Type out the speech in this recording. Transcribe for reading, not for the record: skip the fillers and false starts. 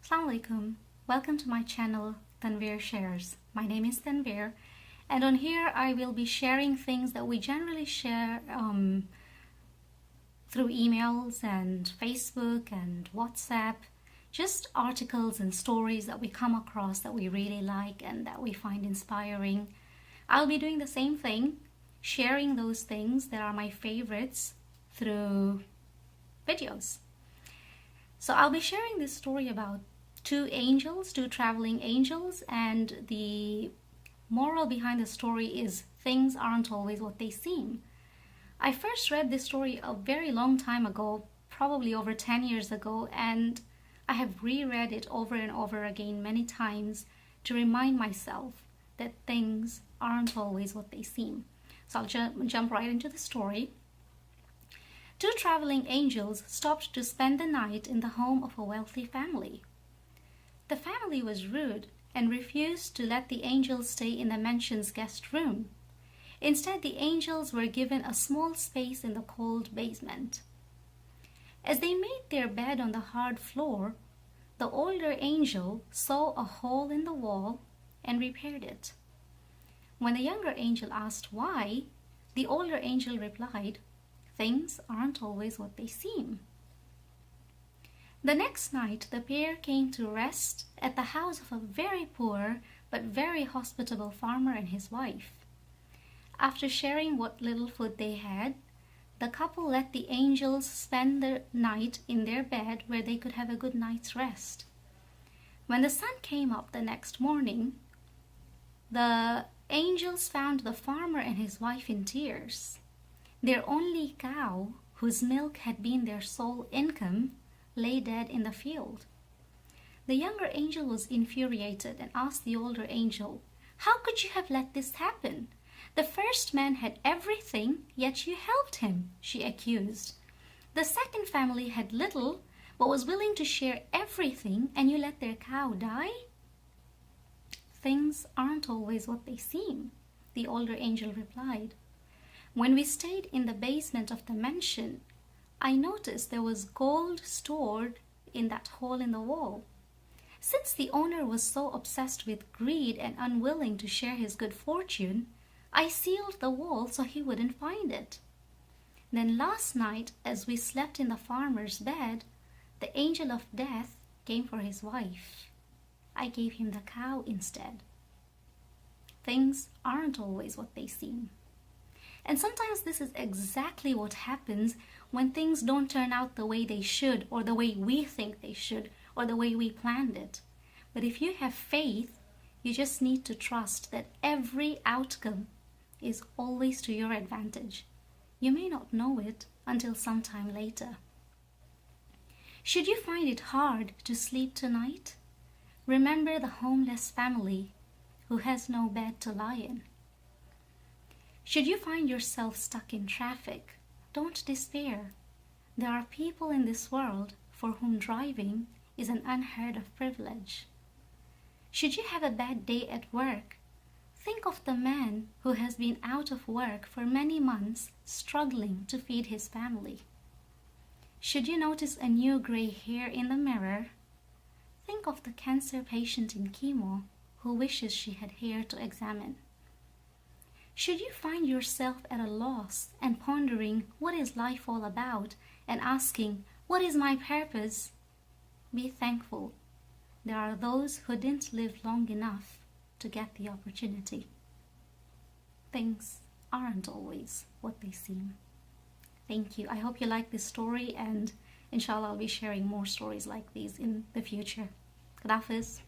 Assalamu alaikum. Welcome to my channel Tanveer Shares. My name is Tanveer, and on here I will be sharing things that we generally share through emails and Facebook and WhatsApp, just articles and stories that we come across that we really like and that we find inspiring. I'll be doing the same thing, sharing those things that are my favorites through videos. So I'll be sharing this story about two traveling angels, and the moral behind the story is things aren't always what they seem. I first read this story a very long time ago, probably over 10 years ago, and I have reread it over and over again many times to remind myself that things aren't always what they seem. So I'll jump right into the story. Two traveling angels stopped to spend the night in the home of a wealthy family. The family was rude and refused to let the angels stay in the mansion's guest room. Instead, the angels were given a small space in the cold basement. As they made their bed on the hard floor, the older angel saw a hole in the wall and repaired it. When the younger angel asked why, the older angel replied, "Things aren't always what they seem." The next night, the pair came to rest at the house of a very poor but very hospitable farmer and his wife. After sharing what little food they had, the couple let the angels spend the night in their bed where they could have a good night's rest. When the sun came up the next morning, the angels found the farmer and his wife in tears. Their only cow, whose milk had been their sole income, lay dead in the field. The younger angel was infuriated and asked the older angel, "How could you have let this happen? The first man had everything, yet you helped him," she accused. "The second family had little, but was willing to share everything, and you let their cow die?" "Things aren't always what they seem," the older angel replied. "When we stayed in the basement of the mansion, I noticed there was gold stored in that hole in the wall. Since the owner was so obsessed with greed and unwilling to share his good fortune, I sealed the wall so he wouldn't find it. Then last night, as we slept in the farmer's bed, the angel of death came for his wife. I gave him the cow instead. Things aren't always what they seem." And sometimes this is exactly what happens when things don't turn out the way they should, or the way we think they should, or the way we planned it. But if you have faith, you just need to trust that every outcome is always to your advantage. You may not know it until sometime later. Should you find it hard to sleep tonight, remember the homeless family who has no bed to lie in. Should you find yourself stuck in traffic, don't despair. There are people in this world for whom driving is an unheard of privilege. Should you have a bad day at work, think of the man who has been out of work for many months struggling to feed his family. Should you notice a new gray hair in the mirror, think of the cancer patient in chemo who wishes she had hair to examine. Should you find yourself at a loss and pondering what is life all about and asking, "What is my purpose?" be thankful. There are those who didn't live long enough to get the opportunity. Things aren't always what they seem. Thank you. I hope you like this story, and inshallah I'll be sharing more stories like these in the future. Qad Hafiz.